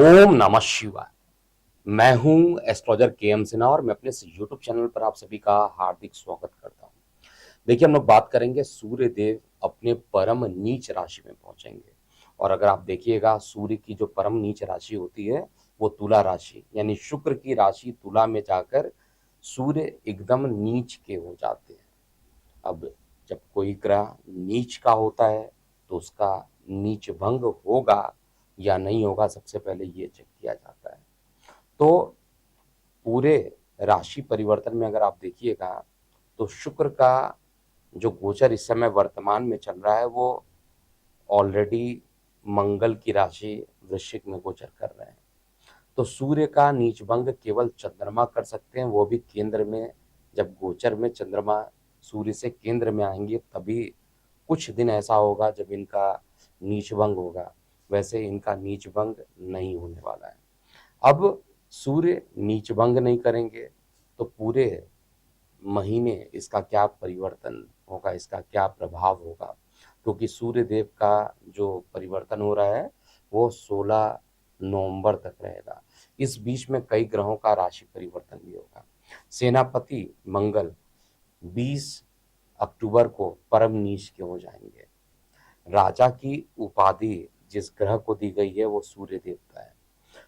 ओम नमः शिवाय। मैं हूं एस्ट्रोलॉजर के एम सिन्हा और मैं अपने इस यूट्यूब चैनल पर आप सभी का हार्दिक स्वागत करता हूं। देखिए, हम लोग बात करेंगे सूर्य देव अपने परम नीच राशि में पहुंचेंगे। और अगर आप देखिएगा, सूर्य की जो परम नीच राशि होती है वो तुला राशि, यानी शुक्र की राशि तुला में जाकर सूर्य एकदम नीच के हो जाते हैं। अब जब कोई ग्रह नीच का होता है तो उसका नीच भंग होगा या नहीं होगा, सबसे पहले ये चेक किया जाता है। तो पूरे राशि परिवर्तन में अगर आप देखिएगा तो शुक्र का जो गोचर इस समय वर्तमान में चल रहा है वो ऑलरेडी मंगल की राशि वृश्चिक में गोचर कर रहे हैं। तो सूर्य का नीच भंग केवल चंद्रमा कर सकते हैं, वो भी केंद्र में। जब गोचर में चंद्रमा सूर्य से केंद्र में आएंगे तभी कुछ दिन ऐसा होगा जब इनका नीच भंग होगा, वैसे इनका नीच भंग नहीं होने वाला है। अब सूर्य नीच भंग नहीं करेंगे तो पूरे महीने इसका क्या परिवर्तन होगा, इसका क्या प्रभाव होगा, क्योंकि सूर्य देव का जो परिवर्तन हो रहा है वो 16 नवंबर तक रहेगा। इस बीच में कई ग्रहों का राशि परिवर्तन भी होगा। सेनापति मंगल 20 अक्टूबर को परम नीच के हो जाएंगे। राजा की उपाधि जिस ग्रह को दी गई है वो सूर्य देवता है।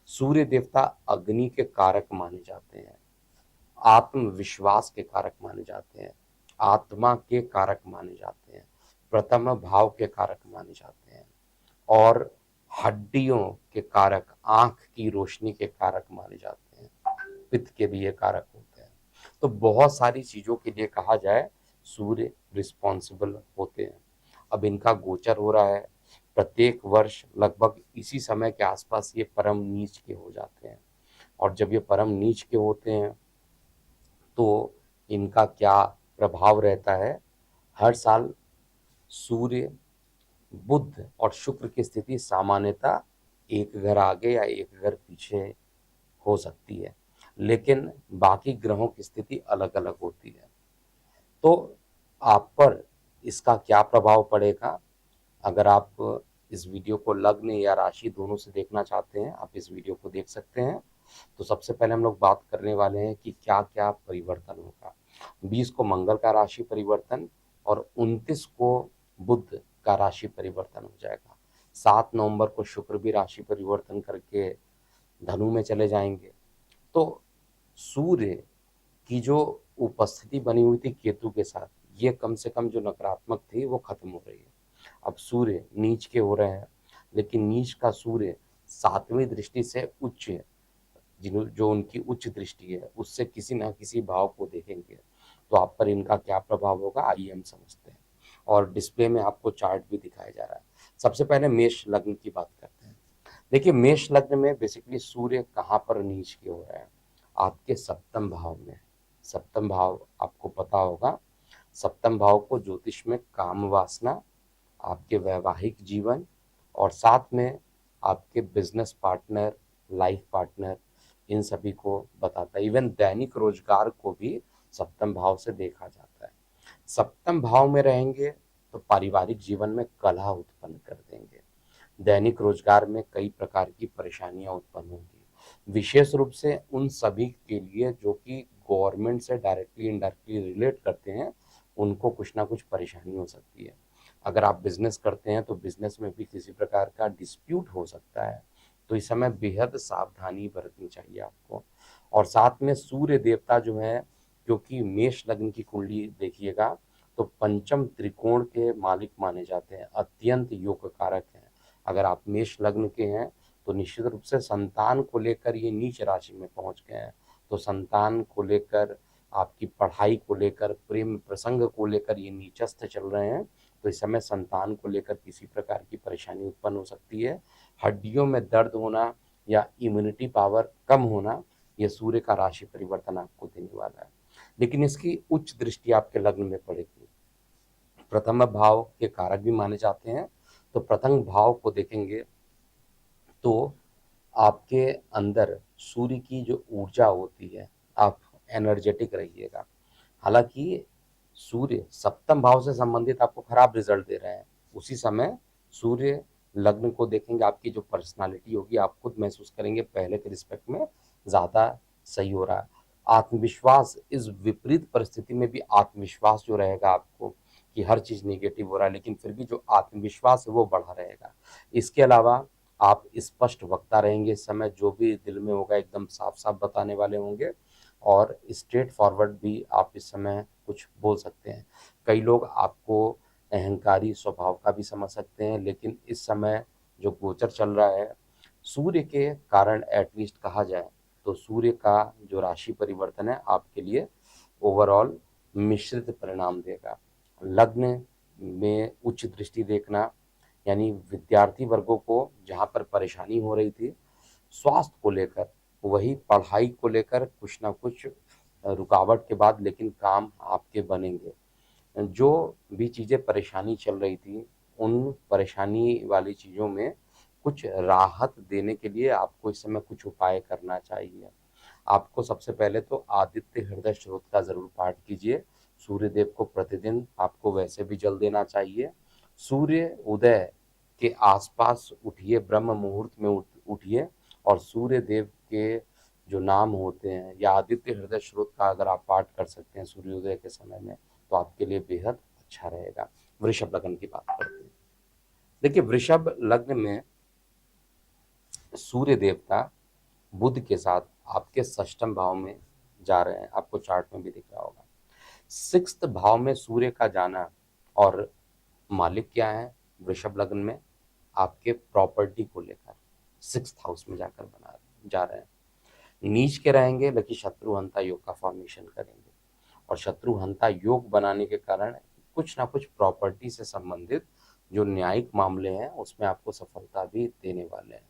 सूर्य देवता अग्नि के कारक माने जाते हैं, आत्मविश्वास के कारक माने जाते हैं, आत्मा के कारक माने जाते हैं, प्रथम भाव के कारक माने जाते हैं और हड्डियों के कारक, आंख की रोशनी के कारक माने जाते हैं। पित्त के भी ये कारक होते हैं। तो बहुत सारी चीजों के लिए कहा जाए सूर्य रिस्पॉन्सिबल होते हैं। अब इनका गोचर हो रहा है, प्रत्येक वर्ष लगभग इसी समय के आसपास ये परम नीच के हो जाते हैं। और जब ये परम नीच के होते हैं तो इनका क्या प्रभाव रहता है। हर साल सूर्य, बुध और शुक्र की स्थिति सामान्यतः एक घर आगे या एक घर पीछे हो सकती है, लेकिन बाकी ग्रहों की स्थिति अलग अलग होती है। तो आप पर इसका क्या प्रभाव पड़ेगा, अगर आप इस वीडियो को लग्न या राशि दोनों से देखना चाहते हैं, आप इस वीडियो को देख सकते हैं। तो सबसे पहले हम लोग बात करने वाले हैं कि क्या क्या परिवर्तन होगा। 20 को मंगल का राशि परिवर्तन और 29 को बुध का राशि परिवर्तन हो जाएगा। 7 नवंबर को शुक्र भी राशि परिवर्तन करके धनु में चले जाएंगे। तो सूर्य की जो उपस्थिति बनी हुई थी केतु के साथ, ये कम से कम जो नकारात्मक थी वो खत्म हो रही है। अब सूर्य नीच के हो रहे हैं, लेकिन नीच का सूर्य 7वीं दृष्टि से उच्च, जो उनकी उच्च दृष्टि है उससे किसी ना किसी भाव को देखेंगे। तो आप पर इनका क्या प्रभाव होगा आइए हम समझते हैं। और डिस्प्ले में आपको चार्ट भी दिखाया जा रहा है। सबसे पहले मेष लग्न की बात करते हैं। देखिए, मेष लग्न में बेसिकली सूर्य कहाँ पर नीच के हो रहा है, आपके सप्तम भाव में। सप्तम भाव आपको पता होगा, सप्तम भाव को ज्योतिष में काम वासना, आपके वैवाहिक जीवन और साथ में आपके बिजनेस पार्टनर, लाइफ पार्टनर, इन सभी को बताता है। इवन दैनिक रोजगार को भी सप्तम भाव से देखा जाता है। सप्तम भाव में रहेंगे तो पारिवारिक जीवन में कलह उत्पन्न कर देंगे, दैनिक रोजगार में कई प्रकार की परेशानियां उत्पन्न होंगी, विशेष रूप से उन सभी के लिए जो कि गवर्नमेंट से डायरेक्टली इनडायरेक्टली रिलेट करते हैं, उनको कुछ ना कुछ परेशानी हो सकती है। अगर आप बिजनेस करते हैं तो बिजनेस में भी किसी प्रकार का डिस्प्यूट हो सकता है, तो इस समय बेहद सावधानी बरतनी चाहिए आपको। और साथ में सूर्य देवता जो है, क्योंकि मेष लग्न की कुंडली देखिएगा तो पंचम त्रिकोण के मालिक माने जाते हैं, अत्यंत योग कारक हैं। अगर आप मेष लग्न के हैं तो निश्चित रूप से संतान को लेकर ये नीच राशि में पहुंच गए हैं, तो संतान को लेकर, आपकी पढ़ाई को लेकर, प्रेम प्रसंग को लेकर ये नीचस्थ चल रहे हैं। तो इस समय संतान को लेकर किसी प्रकार की परेशानी उत्पन्न हो सकती है। हड्डियों में दर्द होना या इम्यूनिटी पावर कम होना, यह सूर्य का राशि परिवर्तन आपको देने वाला है। लेकिन इसकी उच्च दृष्टि आपके लग्न में पड़ेगी। प्रथम भाव के कारक भी माने जाते हैं, तो प्रथम भाव को देखेंगे तो आपके अंदर सूर्य की जो ऊर्जा होती है, आप एनर्जेटिक रहिएगा। हालांकि सूर्य सप्तम भाव से संबंधित आपको खराब रिजल्ट दे रहे हैं, उसी समय सूर्य लग्न को देखेंगे, आपकी जो पर्सनालिटी होगी आप खुद महसूस करेंगे पहले के रिस्पेक्ट में ज़्यादा सही हो रहा है। आत्मविश्वास, इस विपरीत परिस्थिति में भी आत्मविश्वास जो रहेगा आपको कि हर चीज़ नेगेटिव हो रहा है, लेकिन फिर भी जो आत्मविश्वास है वो बढ़ा रहेगा। इसके अलावा आप स्पष्ट वक्ता रहेंगे, इस समय जो भी दिल में होगा एकदम साफ साफ बताने वाले होंगे, और स्ट्रेट फॉरवर्ड भी आप इस समय कुछ बोल सकते हैं। कई लोग आपको अहंकारी स्वभाव का भी समझ सकते हैं, लेकिन इस समय जो गोचर चल रहा है सूर्य के कारण, एटलीस्ट कहा जाए तो सूर्य का जो राशि परिवर्तन है आपके लिए ओवरऑल मिश्रित परिणाम देगा। लग्न में उच्च दृष्टि देखना, यानी विद्यार्थी वर्गों को जहाँ पर परेशानी हो रही थी स्वास्थ्य को लेकर, वही पढ़ाई को लेकर कुछ ना कुछ रुकावट के बाद लेकिन काम आपके बनेंगे। जो भी चीज़ें परेशानी चल रही थी उन परेशानी वाली चीज़ों में कुछ राहत देने के लिए आपको इस समय कुछ उपाय करना चाहिए। आपको सबसे पहले तो आदित्य हृदय स्त्रोत का जरूर पाठ कीजिए। सूर्य देव को प्रतिदिन आपको वैसे भी जल देना चाहिए। सूर्य उदय के आसपास उठिए, ब्रह्म मुहूर्त में उठिए, और सूर्य देव के जो नाम होते हैं या आदित्य हृदय स्त्रोत का अगर आप पाठ कर सकते हैं सूर्योदय के समय में तो आपके लिए बेहद अच्छा रहेगा। वृषभ लग्न की बात करते हैं। देखिए, वृषभ लग्न में सूर्य देवता बुध के साथ आपके षष्ठम भाव में जा रहे हैं, आपको चार्ट में भी दिख रहा होगा। सिक्स्थ भाव में सूर्य का जाना, और मालिक क्या है वृषभ लग्न में, आपके प्रॉपर्टी को लेकर सिक्स्थ हाउस में जाकर बना जा रहे हैं। नीच के रहेंगे लेकिन शत्रुहंता योग का फॉर्मेशन करेंगे, और शत्रुहंता योग बनाने के कारण कुछ ना कुछ प्रॉपर्टी से संबंधित जो न्यायिक मामले हैं उसमें आपको सफलता भी देने वाले हैं।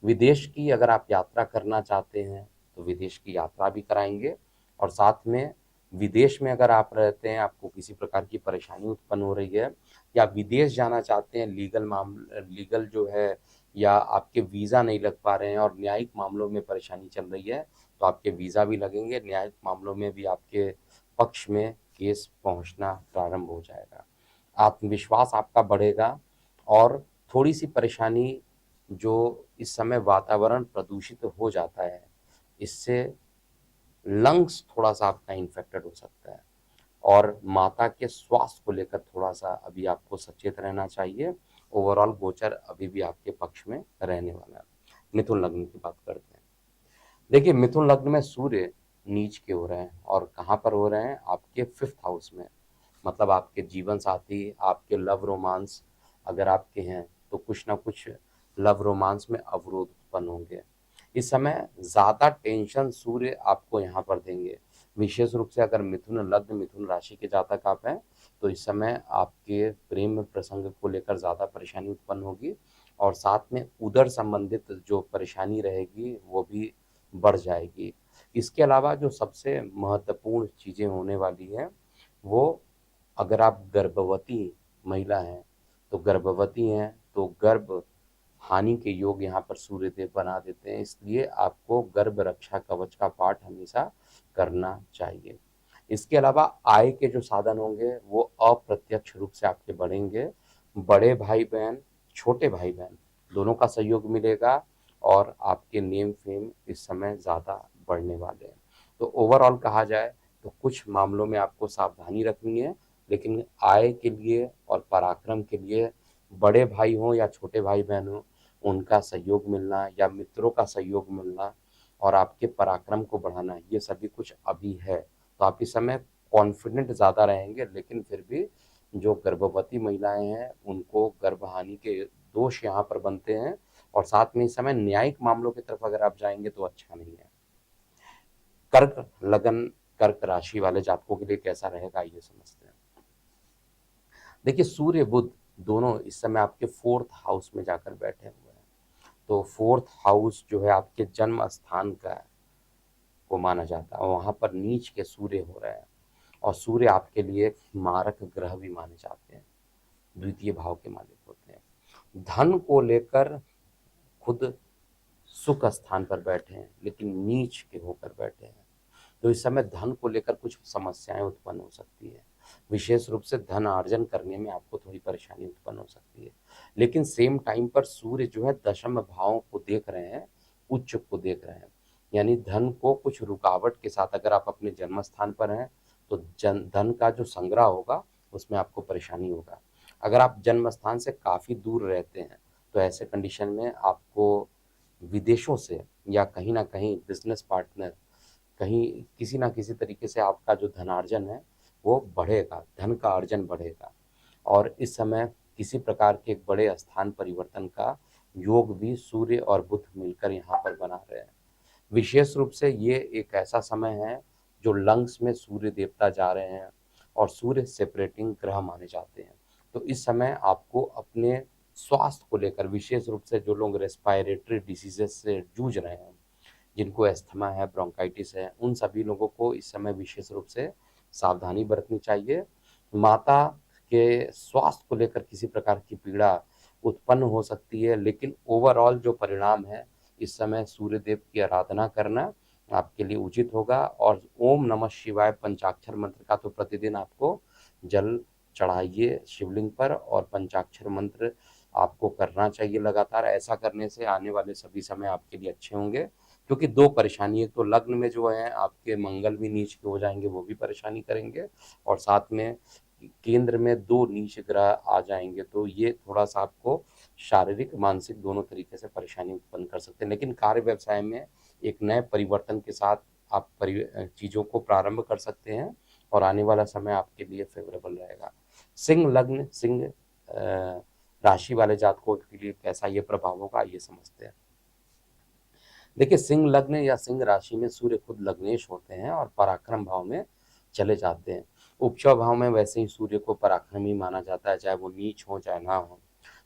विदेश की अगर आप यात्रा करना चाहते हैं तो विदेश की यात्रा भी कराएंगे, और साथ में विदेश में अगर आप रहते हैं, आपको किसी प्रकार की परेशानी उत्पन्न हो रही है या विदेश जाना चाहते हैं, लीगल जो है या आपके वीज़ा नहीं लग पा रहे हैं और न्यायिक मामलों में परेशानी चल रही है तो आपके वीज़ा भी लगेंगे, न्यायिक मामलों में भी आपके पक्ष में केस पहुंचना प्रारंभ हो जाएगा। आत्मविश्वास आपका बढ़ेगा, और थोड़ी सी परेशानी जो इस समय वातावरण प्रदूषित हो जाता है इससे लंग्स थोड़ा सा आपका इन्फेक्टेड हो सकता है, और माता के स्वास्थ्य को लेकर थोड़ा सा अभी आपको सचेत रहना चाहिए। ओवरऑल गोचर अभी भी आपके पक्ष में रहने वाला है। मिथुन लग्न की बात करते हैं। देखिए, मिथुन लग्न में सूर्य नीच के हो रहे हैं, और कहाँ पर हो रहे हैं, आपके फिफ्थ हाउस में। मतलब आपके जीवन साथी, आपके लव रोमांस अगर आपके हैं तो कुछ ना कुछ लव रोमांस में अवरोध उत्पन्न होंगे। इस समय ज़्यादा टेंशन सूर्य आपको यहाँ पर देंगे। विशेष रूप से अगर मिथुन लग्न, मिथुन राशि के जातक आप हैं तो इस समय आपके प्रेम प्रसंग को लेकर ज़्यादा परेशानी उत्पन्न होगी, और साथ में उदर संबंधित जो परेशानी रहेगी वो भी बढ़ जाएगी। इसके अलावा जो सबसे महत्वपूर्ण चीज़ें होने वाली हैं वो, अगर आप गर्भवती महिला हैं तो गर्भवती हैं तो गर्भ हानि के योग यहाँ पर सूर्यदेव बना देते हैं, इसलिए आपको गर्भ रक्षा कवच का पाठ हमेशा करना चाहिए। इसके अलावा आय के जो साधन होंगे वो अप्रत्यक्ष रूप से आपके बढ़ेंगे। बड़े भाई बहन, छोटे भाई बहन दोनों का सहयोग मिलेगा, और आपके नेम फेम इस समय ज़्यादा बढ़ने वाले हैं। तो ओवरऑल कहा जाए तो कुछ मामलों में आपको सावधानी रखनी है, लेकिन आय के लिए और पराक्रम के लिए बड़े भाई हों या छोटे भाई बहन हों, उनका सहयोग मिलना या मित्रों का सहयोग मिलना और आपके पराक्रम को बढ़ाना, ये सभी कुछ अभी है। तो आप इस समय कॉन्फिडेंट ज़्यादा रहेंगे, लेकिन फिर भी जो गर्भवती महिलाएं हैं उनको गर्भहानि के दोष यहाँ पर बनते हैं, और साथ में इस समय न्यायिक मामलों की तरफ अगर आप जाएंगे तो अच्छा नहीं है। कर्क लगन, कर्क राशि वाले जातकों के लिए कैसा रहेगा ये समझते हैं। देखिए, सूर्य बुध दोनों इस समय आपके फोर्थ हाउस में जाकर बैठे हुए हैं, तो फोर्थ हाउस जो है आपके जन्म स्थान का को माना जाता है, वहां पर नीच के सूर्य हो रहे हैं, और सूर्य आपके लिए मारक ग्रह भी माने जाते हैं, द्वितीय भाव के मालिक होते हैं। धन को लेकर खुद सुख स्थान पर बैठे हैं लेकिन नीच के होकर बैठे हैं, तो इस समय धन को लेकर कुछ समस्याएं उत्पन्न हो सकती है। विशेष रूप से धन अर्जन करने में आपको थोड़ी परेशानी उत्पन्न हो सकती है। लेकिन सेम टाइम पर सूर्य जो है दशम भावों को देख रहे हैं, उच्च को देख रहे हैं, यानी धन को कुछ रुकावट के साथ, अगर आप अपने जन्म स्थान पर हैं तो धन का जो संग्रह होगा उसमें आपको परेशानी होगा। अगर आप जन्म स्थान से काफ़ी दूर रहते हैं तो ऐसे कंडीशन में आपको विदेशों से या कहीं ना कहीं बिजनेस पार्टनर, कहीं किसी ना किसी तरीके से आपका जो धनार्जन है वो बढ़ेगा, धन का अर्जन बढ़ेगा। और इस समय किसी प्रकार के एक बड़े स्थान परिवर्तन का योग भी सूर्य और बुध मिलकर यहाँ पर बना रहे हैं। विशेष रूप से ये एक ऐसा समय है जो लंग्स में सूर्य देवता जा रहे हैं और सूर्य सेपरेटिंग ग्रह माने जाते हैं। तो इस समय आपको अपने स्वास्थ्य को लेकर, विशेष रूप से जो लोग रेस्पायरेटरी डिसीजेस से जूझ रहे हैं, जिनको अस्थमा है, ब्रोंकाइटिस है, उन सभी लोगों को इस समय विशेष रूप से सावधानी बरतनी चाहिए। माता के स्वास्थ्य को लेकर किसी प्रकार की पीड़ा उत्पन्न हो सकती है, लेकिन ओवरऑल जो परिणाम है, इस समय सूर्यदेव की आराधना करना आपके लिए उचित होगा। और ओम नमः शिवाय पंचाक्षर मंत्र का तो प्रतिदिन आपको जल चढ़ाइए शिवलिंग पर, और पंचाक्षर मंत्र आपको करना चाहिए लगातार। ऐसा करने से आने वाले सभी समय आपके लिए अच्छे होंगे, क्योंकि दो परेशानी है, तो लग्न में जो है आपके मंगल भी नीच के हो जाएंगे, वो भी परेशानी करेंगे, और साथ में केंद्र में दो नीच ग्रह आ जाएंगे, तो ये थोड़ा सा आपको शारीरिक मानसिक दोनों तरीके से परेशानी उत्पन्न कर सकते हैं। लेकिन कार्य व्यवसाय में एक नए परिवर्तन के साथ आप चीज़ों को प्रारंभ कर सकते हैं और आने वाला समय आपके लिए फेवरेबल रहेगा। सिंह लग्न, सिंह राशि वाले जातकों के लिए कैसा ये प्रभाव होगा, ये समझते हैं। देखिए, सिंह लग्न या सिंह राशि में सूर्य खुद लग्नेश होते हैं और पराक्रम भाव में चले जाते हैं। उपचय भाव में वैसे ही सूर्य को पराक्रमी माना जाता है, चाहे वो नीच हो चाहे ना हो,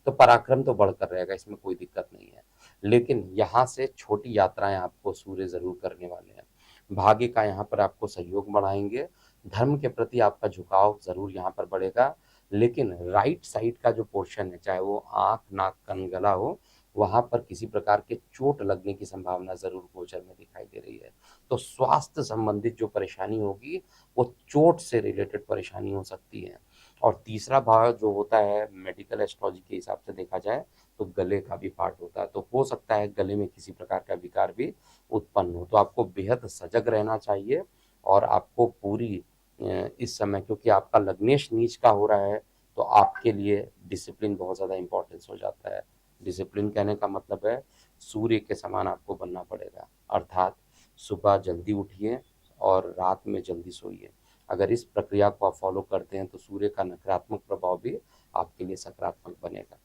तो पराक्रम तो बढ़कर रहेगा, इसमें कोई दिक्कत नहीं है। लेकिन यहाँ से छोटी यात्राएं आपको सूर्य जरूर करने वाले हैं। भाग्य का यहाँ पर आपको सहयोग बढ़ाएंगे, धर्म के प्रति आपका झुकाव जरूर यहाँ पर बढ़ेगा। लेकिन राइट साइड का जो पोर्शन है, चाहे वो आंख, नाक, कान, गला हो, वहां पर किसी प्रकार के चोट लगने की संभावना जरूर गोचर में दिखाई दे रही है। तो स्वास्थ्य संबंधित जो परेशानी होगी वो चोट से रिलेटेड परेशानी हो सकती है। और तीसरा भाव जो होता है मेडिकल एस्ट्रोलॉजी के हिसाब से देखा जाए तो गले का भी पार्ट होता है, तो हो सकता है गले में किसी प्रकार का विकार भी उत्पन्न हो। तो आपको बेहद सजग रहना चाहिए, और आपको पूरी इस समय, क्योंकि आपका लग्नेश नीच का हो रहा है, तो आपके लिए डिसिप्लिन बहुत ज़्यादा इंपॉर्टेंस हो जाता है। डिसिप्लिन कहने का मतलब है सूर्य के समान आपको बनना पड़ेगा, अर्थात सुबह जल्दी उठिए और रात में जल्दी सोइए। अगर इस प्रक्रिया को आप फॉलो करते हैं तो सूर्य का नकारात्मक प्रभाव भी आपके लिए सकारात्मक बनेगा।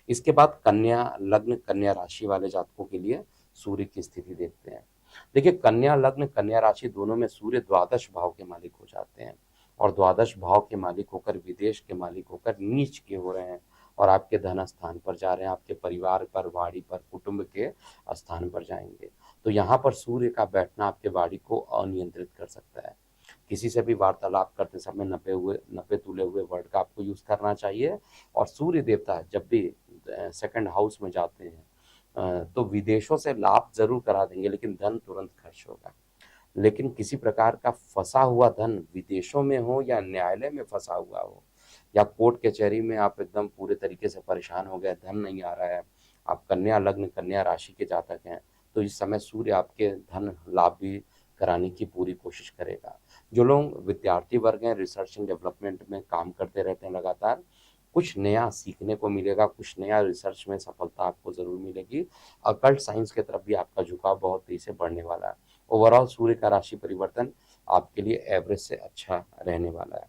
इसके बाद कन्या लग्न, कन्या राशि वाले जातकों के लिए सूर्य की स्थिति देखते हैं। देखिए, कन्या लग्न, कन्या राशि दोनों में सूर्य द्वादश भाव के मालिक हो जाते हैं, और द्वादश भाव के मालिक होकर, विदेश के मालिक होकर नीच के हो रहे हैं, और आपके धन स्थान पर जा रहे हैं, आपके परिवार पर, वाणी पर, कुटुंब के स्थान पर जाएंगे। तो यहाँ पर सूर्य का बैठना आपके वाणी को अनियंत्रित कर सकता है। किसी से भी वार्तालाप करते समय नपे तुले हुए वर्ड का आपको यूज करना चाहिए। और सूर्य देवता जब भी सेकंड हाउस में जाते हैं तो विदेशों से लाभ जरूर करा देंगे, लेकिन धन तुरंत खर्च होगा। लेकिन किसी प्रकार का फंसा हुआ धन, विदेशों में हो या न्यायालय में फंसा हुआ हो, या कोर्ट कचहरी में आप एकदम पूरे तरीके से परेशान हो गए, धन नहीं आ रहा है, आप कन्या लग्न, कन्या राशि के जातक हैं, तो इस समय सूर्य आपके धन लाभ भी कराने की पूरी कोशिश करेगा। जो लोग विद्यार्थी वर्ग हैं, रिसर्च एंड डेवलपमेंट में काम करते रहते हैं लगातार, कुछ नया सीखने को मिलेगा, कुछ नया रिसर्च में सफलता आपको जरूर मिलेगी। अकल्ट साइंस की तरफ भी आपका झुकाव बहुत तेजी से बढ़ने वाला है। ओवरऑल सूर्य का राशि परिवर्तन आपके लिए एवरेज से अच्छा रहने वाला है।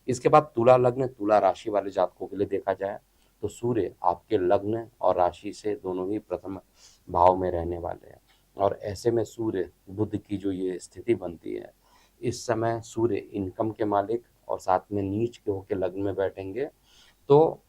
इसके बाद तुला लग्न, तुला राशि वाले जातकों के लिए देखा जाए तो सूर्य आपके लग्न और राशि से दोनों ही प्रथम भाव में रहने वाले हैं, और ऐसे में सूर्य बुध की जो ये स्थिति बनती है, इस समय सूर्य इनकम के मालिक और साथ में नीच के होकर लग्न में बैठेंगे, तो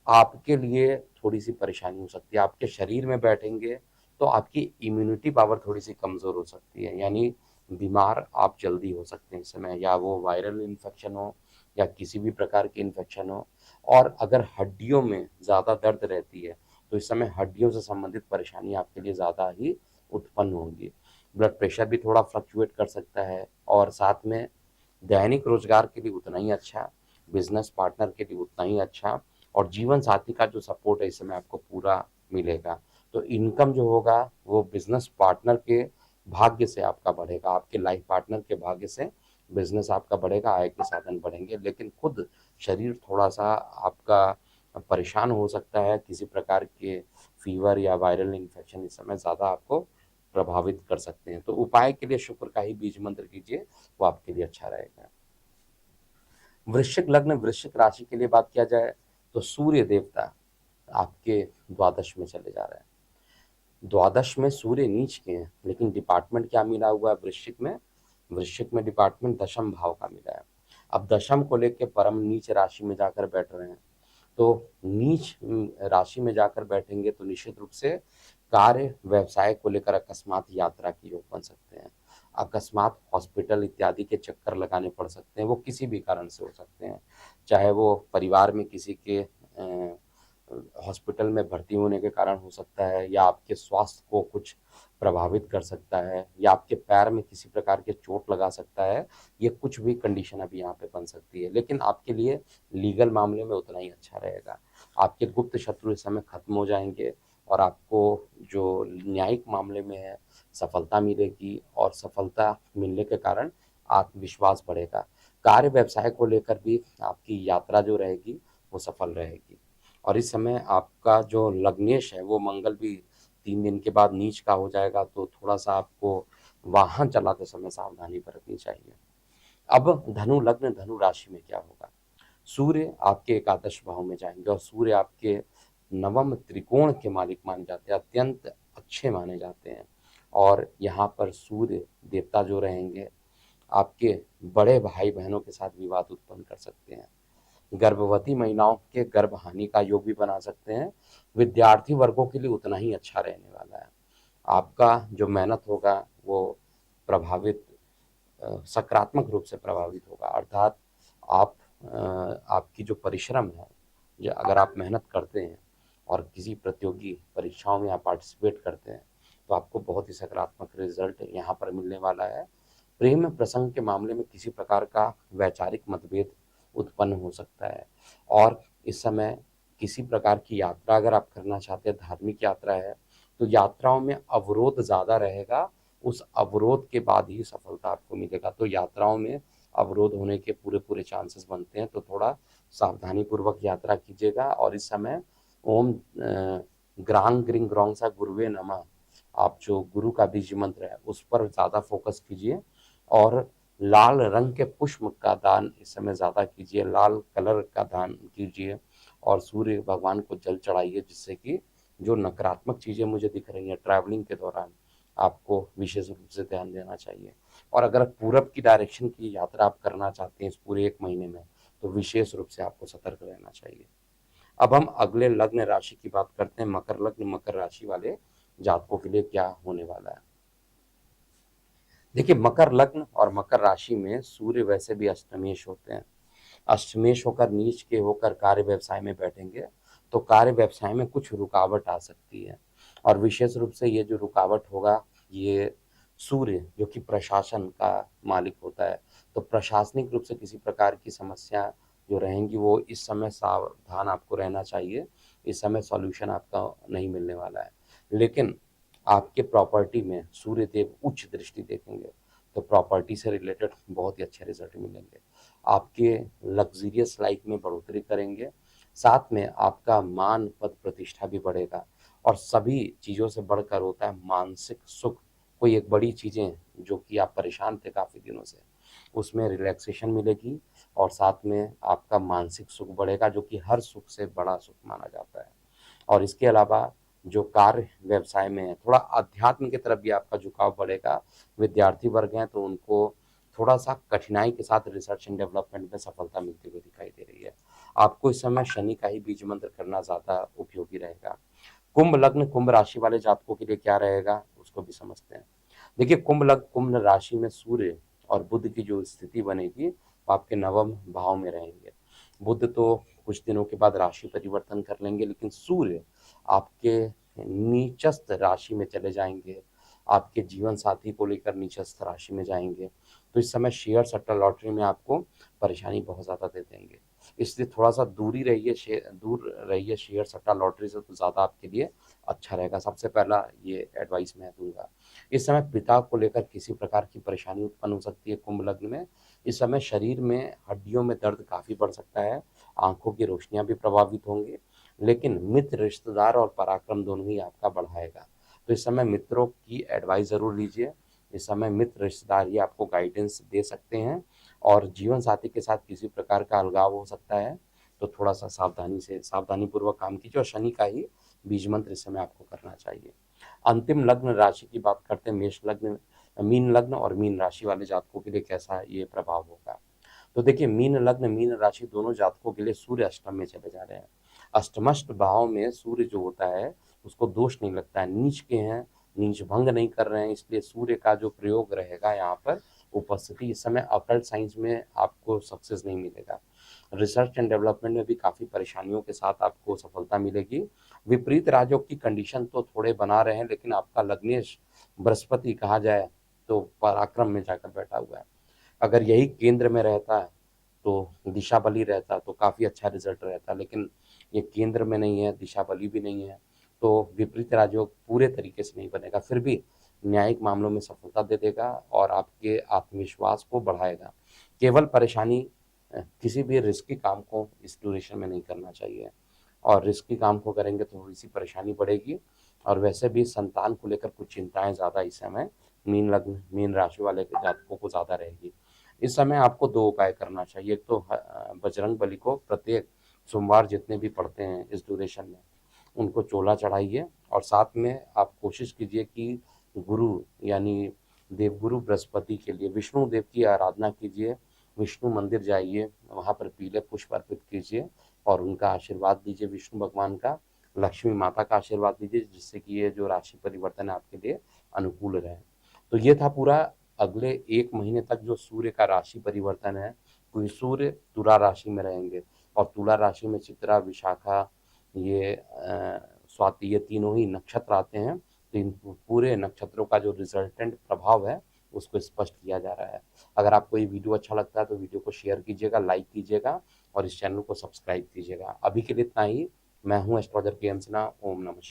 आपके लिए थोड़ी सी परेशानी हो सकती है। आपके शरीर में बैठेंगे तो आपकी इम्यूनिटी पावर थोड़ी सी कमज़ोर हो सकती है, यानी बीमार आप जल्दी हो सकते हैं इस समय, या वो वायरल इन्फेक्शन हो या किसी भी प्रकार की इन्फेक्शन हो। और अगर हड्डियों में ज़्यादा दर्द रहती है तो इस समय हड्डियों से संबंधित परेशानी आपके लिए ज़्यादा ही उत्पन्न होगी। ब्लड प्रेशर भी थोड़ा फ्लक्चुएट कर सकता है, और साथ में दैनिक रोजगार के लिए उतना ही अच्छा, बिजनेस पार्टनर के लिए उतना ही अच्छा, और जीवन साथी का जो सपोर्ट है इस समय आपको पूरा मिलेगा। तो इनकम जो होगा वो बिजनेस पार्टनर के भाग्य से आपका बढ़ेगा, आपके लाइफ पार्टनर के भाग्य से बिजनेस आपका बढ़ेगा, आय के साधन बढ़ेंगे। लेकिन खुद शरीर थोड़ा सा आपका परेशान हो सकता है, किसी प्रकार के फीवर या वायरल इन्फेक्शन इस समय ज़्यादा आपको प्रभावित कर सकते हैं। तो उपाय के लिए शुक्र का ही बीज मंत्र कीजिए, वो आपके लिए अच्छा रहेगा। वृश्चिक लग्न, वृश्चिक राशि के लिए बात किया जाए तो सूर्य देवता आपके द्वादश में चले जा रहे हैं। द्वादश में सूर्य नीच के हैं, लेकिन डिपार्टमेंट क्या मिला हुआ है वृश्चिक में? वृश्चिक में डिपार्टमेंट दशम भाव का मिला है। अब दशम को लेके परम नीच राशि में जाकर बैठ रहे हैं। तो नीच राशि में जाकर बैठेंगे तो निश्चित रूप से कार्य व्यवसाय को लेकर अकस्मात यात्रा की योग बन सकते हैं, अकस्मात हॉस्पिटल इत्यादि के चक्कर लगाने पड़ सकते हैं। वो किसी भी कारण से हो सकते हैं, चाहे वो परिवार में किसी के हॉस्पिटल में भर्ती होने के कारण हो सकता है, या आपके स्वास्थ्य को कुछ प्रभावित कर सकता है, या आपके पैर में किसी प्रकार के चोट लगा सकता है। ये कुछ भी कंडीशन अभी यहाँ पे बन सकती है, लेकिन आपके लिए लीगल मामले में उतना ही अच्छा रहेगा। आपके गुप्त शत्रु इस समय खत्म हो जाएंगे, और आपको जो न्यायिक मामले में है सफलता मिलेगी, और सफलता मिलने के कारण आत्मविश्वास बढ़ेगा। कार्य व्यवसाय को लेकर भी आपकी यात्रा जो रहेगी वो सफल रहेगी। और इस समय आपका जो लग्नेश है वो मंगल भी 3 दिन के बाद नीच का हो जाएगा, तो थोड़ा सा आपको वाहन चलाते समय सावधानी बरतनी चाहिए। अब धनु लग्न, धनु राशि में क्या होगा? सूर्य आपके एकादश भाव में जाएंगे, और सूर्य आपके नवम त्रिकोण के मालिक माने जाते हैं, अत्यंत अच्छे माने जाते हैं। और यहाँ पर सूर्य देवता जो रहेंगे आपके बड़े भाई बहनों के साथ विवाद उत्पन्न कर सकते हैं, गर्भवती महिलाओं के गर्भ हानि का योग भी बना सकते हैं। विद्यार्थी वर्गों के लिए उतना ही अच्छा रहने वाला है। आपका जो मेहनत होगा वो प्रभावित सकारात्मक रूप से प्रभावित होगा, अर्थात आप आपकी जो परिश्रम है, या अगर आप मेहनत करते हैं और किसी प्रतियोगी परीक्षाओं में आप पार्टिसिपेट करते हैं तो आपको बहुत ही सकारात्मक रिजल्ट यहाँ पर मिलने वाला है। प्रेम प्रसंग के मामले में किसी प्रकार का वैचारिक मतभेद उत्पन्न हो सकता है, और इस समय किसी प्रकार की यात्रा अगर आप करना चाहते हैं, धार्मिक यात्रा है, तो यात्राओं में अवरोध ज़्यादा रहेगा, उस अवरोध के बाद ही सफलता आपको मिलेगा। तो यात्राओं में अवरोध होने के पूरे पूरे चांसेस बनते हैं, तो थोड़ा सावधानी पूर्वक यात्रा कीजिएगा। और इस समय ओम ग्रांग ग्रिंग ग्रोंग सा गुरुवे नमः, आप जो गुरु का बीज मंत्र है उस पर ज़्यादा फोकस कीजिए, और लाल रंग के पुष्प का दान इस समय ज़्यादा कीजिए, लाल कलर का दान कीजिए, और सूर्य भगवान को जल चढ़ाइए, जिससे कि जो नकारात्मक चीज़ें मुझे दिख रही हैं ट्रैवलिंग के दौरान, आपको विशेष रूप से ध्यान देना चाहिए। और अगर पूरब की डायरेक्शन की यात्रा आप करना चाहते हैं इस पूरे 1 महीने में, तो विशेष रूप से आपको सतर्क रहना चाहिए। अब हम अगले लग्न राशि की बात करते हैं, मकर लग्न, मकर राशि वाले जातकों के लिए क्या होने वाला है। देखिए, मकर लग्न और मकर राशि में सूर्य वैसे भी अष्टमेश होते हैं। अष्टमेश होकर नीच के होकर कार्य व्यवसाय में बैठेंगे तो कार्य व्यवसाय में कुछ रुकावट आ सकती है, और विशेष रूप से ये जो रुकावट होगा ये सूर्य जो कि प्रशासन का मालिक होता है, तो प्रशासनिक रूप से किसी प्रकार की समस्या जो रहेंगी वो इस समय सावधान आपको रहना चाहिए। इस समय सॉल्यूशन आपका नहीं मिलने वाला है, लेकिन आपके प्रॉपर्टी में सूर्य देव उच्च दृष्टि देखेंगे, तो प्रॉपर्टी से रिलेटेड बहुत ही अच्छे रिजल्ट मिलेंगे। आपके लग्जरियस लाइफ में बढ़ोतरी करेंगे, साथ में आपका मान पद प्रतिष्ठा भी बढ़ेगा, और सभी चीज़ों से बढ़कर होता है मानसिक सुख। कोई एक बड़ी चीज़ें जो कि आप परेशान थे काफ़ी दिनों से, उसमें रिलैक्सेशन मिलेगी, और साथ में आपका मानसिक सुख बढ़ेगा, जो कि हर सुख से बड़ा सुख माना जाता है। और इसके अलावा जो कार्य व्यवसाय में है, थोड़ा अध्यात्म की तरफ भी आपका झुकाव बढ़ेगा। विद्यार्थी वर्ग हैं तो उनको थोड़ा सा कठिनाई के साथ रिसर्च एंड डेवलपमेंट में सफलता मिलती हुई दिखाई दे रही है। आपको इस समय शनि का ही बीज मंत्र करना ज़्यादा उपयोगी रहेगा। कुंभ लग्न, कुंभ राशि वाले जातकों के लिए क्या रहेगा उसको भी समझते हैं। देखिए, कुंभ लग्न, कुंभ राशि में सूर्य और बुध की जो स्थिति बनेगी वो आपके नवम भाव में रहेंगे। बुध तो कुछ दिनों के बाद राशि परिवर्तन कर लेंगे, लेकिन सूर्य आपके नीचस्थ राशि में चले जाएंगे, आपके जीवन साथी को लेकर नीचस्थ राशि में जाएंगे। तो इस समय शेयर सट्टा लॉटरी में आपको परेशानी बहुत ज़्यादा दे देंगे, इसलिए थोड़ा सा दूर रहिए शेयर सट्टा लॉटरी से, तो ज़्यादा आपके लिए अच्छा रहेगा। सबसे पहला ये एडवाइस मैं दूंगा। इस समय पिता को लेकर किसी प्रकार की परेशानी उत्पन्न हो सकती है कुंभ लग्न में। इस समय शरीर में हड्डियों में दर्द काफ़ी बढ़ सकता है, आंखों की रोशनियां भी प्रभावित होंगी, लेकिन मित्र रिश्तेदार और पराक्रम दोनों ही आपका बढ़ाएगा। तो इस समय मित्रों की एडवाइस ज़रूर लीजिए। इस समय मित्र रिश्तेदार ही आपको गाइडेंस दे सकते हैं, और जीवन साथी के साथ किसी प्रकार का अलगाव हो सकता है, तो थोड़ा सा सावधानी पूर्वक काम कीजिए, और शनि का ही बीज मंत्र इस समय आपको करना चाहिए। अंतिम लग्न राशि की बात करते हैं, मीन लग्न और मीन राशि वाले जातकों के लिए कैसा ये प्रभाव होगा। तो देखिए, मीन लग्न मीन राशि दोनों जातकों के लिए सूर्य अष्टम में चले जा रहे हैं। अष्टमष्ट भाव में सूर्य जो होता है उसको दोष नहीं लगता है, नीच के हैं, नीच भंग नहीं कर रहे हैं, इसलिए सूर्य का जो प्रयोग रहेगा यहाँ पर उपस्थिति, इस समय अकल्ट साइंस में आपको सक्सेस नहीं मिलेगा। रिसर्च एंड डेवलपमेंट में भी काफ़ी परेशानियों के साथ आपको सफलता मिलेगी। विपरीत राजयोग की कंडीशन तो थोड़े बना रहे हैं, लेकिन आपका लग्नेश बृहस्पति कहा जाए तो पराक्रम में जाकर बैठा हुआ है। अगर यही केंद्र में रहता है तो दिशा बली रहता तो काफ़ी अच्छा रिजल्ट रहता, लेकिन ये केंद्र में नहीं है, दिशा बली भी नहीं है, तो विपरीत राजयोग पूरे तरीके से नहीं बनेगा। फिर भी न्यायिक मामलों में सफलता दे देगा और आपके आत्मविश्वास को बढ़ाएगा। केवल परेशानी किसी भी रिस्की काम को इस ड्यूरेशन में नहीं करना चाहिए, और रिस्की काम को करेंगे तो थोड़ी सी परेशानी बढ़ेगी। और वैसे भी संतान को लेकर कुछ चिंताएं ज़्यादा इस समय मीन लग्न मीन राशि वाले जातकों को ज़्यादा रहेगी। इस समय आपको दो उपाय करना चाहिए। एक तो बजरंग बली को प्रत्येक सोमवार जितने भी पढ़ते हैं इस ड्यूरेशन में उनको चोला चढ़ाइए, और साथ में आप कोशिश कीजिए कि गुरु यानी देवगुरु बृहस्पति के लिए विष्णु देव की आराधना कीजिए, विष्णु मंदिर जाइए, वहाँ पर पीले पुष्प अर्पित कीजिए और उनका आशीर्वाद लीजिए, विष्णु भगवान का, लक्ष्मी माता का आशीर्वाद लीजिए, जिससे कि ये जो राशि परिवर्तन है आपके लिए अनुकूल रहे। तो ये था पूरा अगले 1 महीने तक जो सूर्य का राशि परिवर्तन है, क्योंकि सूर्य तुला राशि में रहेंगे, और तुला राशि में चित्रा, विशाखा, ये स्वाति, ये तीनों ही नक्षत्र आते हैं। तो इन पूरे नक्षत्रों का जो रिजल्टेंट प्रभाव है उसको स्पष्ट किया जा रहा है। अगर आपको ये वीडियो अच्छा लगता है तो वीडियो को शेयर कीजिएगा, लाइक कीजिएगा, और इस चैनल को सब्सक्राइब कीजिएगा। अभी के लिए इतना ही। मैं हूँ एस्ट्रोलॉजर के एम सिन्हा। ओम नमः शिवाय।